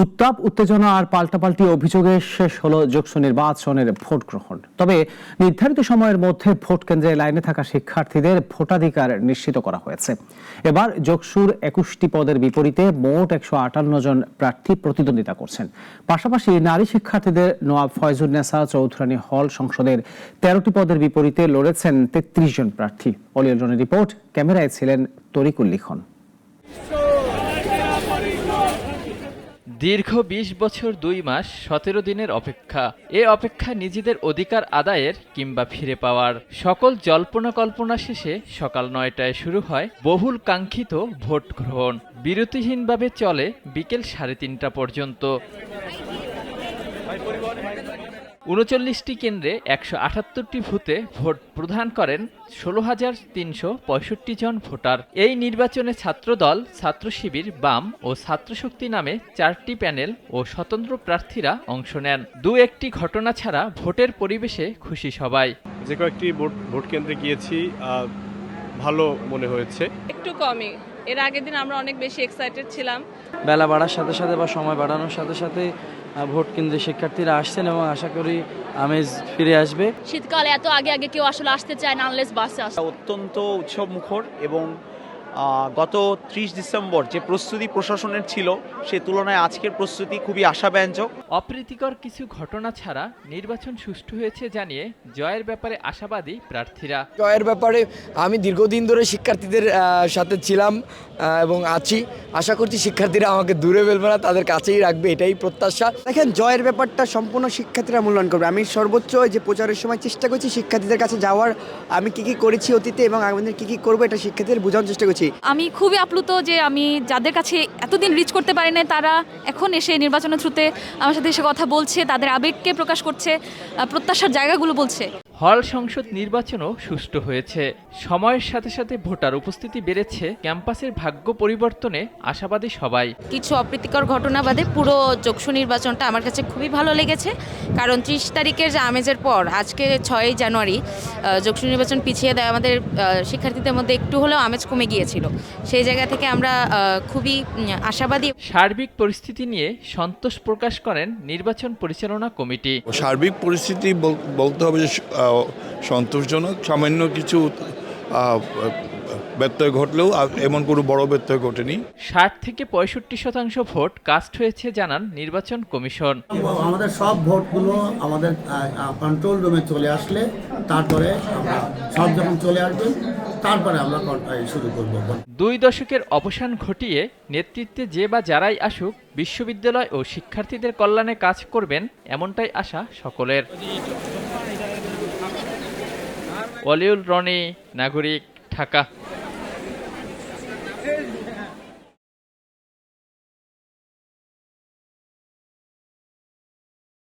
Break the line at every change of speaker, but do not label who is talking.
উত্তাপ উত্তেজনা আর পাল্টাপাল্টি অভিযোগে শেষ হলো যোগসু নির্বাচনের ভোট গ্রহণ। তবে নির্ধারিত সময়ের মধ্যে ভোট কেন্দ্রে লাইনে থাকা শিক্ষার্থীদের ভোটাধিকার নিশ্চিত করা হয়েছে। এবার যোগসুর 21টি পদের বিপরীতে মোট 158 জন প্রার্থী প্রতিদ্বন্দ্বিতা করছেন। পাশাপাশি নারী শিক্ষার্থীদের নওয়াব ফয়জুন্নেসা চৌধুরানী হল সংসদের 13টি পদের বিপরীতে লড়েছেন 33 জন প্রার্থী। অলিউল রনির রিপোর্ট, ক্যামেরায় ছিলেন তরিকুল লিখন।
দীর্ঘ 20 বছর 2 মাস 17 দিনের অপেক্ষা। এ অপেক্ষা নিজেদের অধিকার আদায়ের কিংবা ফিরে পাওয়ার। সকল জল্পনা কল্পনা শেষে সকাল 9টায় শুরু হয় বহুল কাঙ্ক্ষিত ভোট গ্রহণ। বিরতিহীনভাবে চলে বিকেল 3:30টা পর্যন্ত। 39টি কেন্দ্রে 178টি বুথে ভোট প্রদান করেন 16,365 জন ভোটার। এই নির্বাচনে ছাত্রদল, ছাত্র শিবির, বাম ও ছাত্রশক্তি নামে 4টি প্যানেল ও স্বতন্ত্র প্রার্থীরা অংশ নেন। একটি ঘটনা ছাড়া ভোটের পরিবেশে খুশি সবাই।
যে কয়েকটি ভোট কেন্দ্রে গিয়েছি, ভালো মনে হয়েছে।
একটু কমই, এর আগের দিন আমরা অনেক বেশি এক্সাইটেড ছিলাম।
বেলা বাড়ার সাথে সাথে বা সময় বাড়ানোর সাথে সাথে ভোট কেন্দ্রে শিক্ষার্থীরা আসছেন এবং আশা করি আমেজ ফিরে আসবে।
শীতকালে এত আগে কেউ আসলে আসতে চায় না আনলেস বাসে আসে।
অত্যন্ত উৎসব মুখর এবং গত 30 ডিসেম্বর যে প্রস্তুতি প্রশাসনের ছিল সে তুলনায় আজকের প্রস্তুতি খুবই আশাব্যঞ্জক।
অপ্রীতিকর কিছু ঘটনা ছাড়া নির্বাচন সুষ্ঠু হয়েছে জানিয়ে জয়ের ব্যাপারে আশাবাদী প্রার্থীরা।
জয়ের ব্যাপারে আমি দীর্ঘদিন ধরে শিক্ষার্থীদের সাথে ছিলাম এবং আছি। আশা করছি শিক্ষার্থীরা আমাকে দূরে ফেলবে না, তাদের কাছেই রাখবে, এটাই প্রত্যাশা।
দেখেন, জয়ের ব্যাপারটা সম্পূর্ণ শিক্ষার্থীরা মূল্যায়ন করবে। আমি সর্বোচ্চ যে প্রচারের সময় চেষ্টা করছি শিক্ষার্থীদের কাছে যাওয়ার, আমি কি করেছি অতীতে এবং আগামী কি করবো এটা শিক্ষার্থীদের বোঝানোর চেষ্টা করছি।
আমি খুবই আপ্লুত যে আমি যাদের কাছে এতদিন রিচ করতে পারি না তারা এখন এসে নির্বাচনের থ্রুতে আমার সাথে এসে কথা বলছে, তাদের আবেগকে প্রকাশ করছে, প্রত্যাশার জায়গাগুলো বলছে।
হল সংসদ নির্বাচনও সুষ্ঠু হয়েছে। সময়ের সাথে সাথে ভোটার উপস্থিতি বেড়েছে। ক্যাম্পাসের ভাগ্য পরিবর্তনে আশাবাদী সবাই।
কিছু অপ্রীতিকর ঘটনা বাদে পুরো যোগসু নির্বাচনটা আমার কাছে খুবই ভালো লেগেছে। কারণ 30 তারিখের যে আমেজের পর আজকে 6 জানুয়ারি যোগসু নির্বাচন পিছিয়ে দেয় আমাদের শিক্ষার্থীদের মধ্যে একটু হলেও আমেজ কমে গিয়েছিল। সেই জায়গা থেকে আমরা খুবই আশাবাদী।
সার্বিক পরিস্থিতি নিয়ে সন্তোষ প্রকাশ করেন নির্বাচন পরিচালনা কমিটি।
সার্বিক পরিস্থিতি বলতে হবে যে সন্তোষজনক। সামান্য কিছু ব্যত্যয় ঘটলেও এমন কোনো বড় ব্যত্যয় ঘটেনি।
60 থেকে 65% ভোট কাস্ট হয়েছে জানান নির্বাচন কমিশন।
আমাদের সব ভোটগুলো আমাদের কন্ট্রোল রুমে চলে আসলে তারপরে সব যখন চলে আসবে তারপরে আমরা শুরু করব।
2 দশকের অবসান ঘটিয়ে নেতৃত্বে যে বা যারাই আসুক বিশ্ববিদ্যালয় ও শিক্ষার্থীদের কল্যাণে কাজ করবেন, এমনটাই আশা সকলের। অলিউল রনি, নাগরিক, ঢাকা।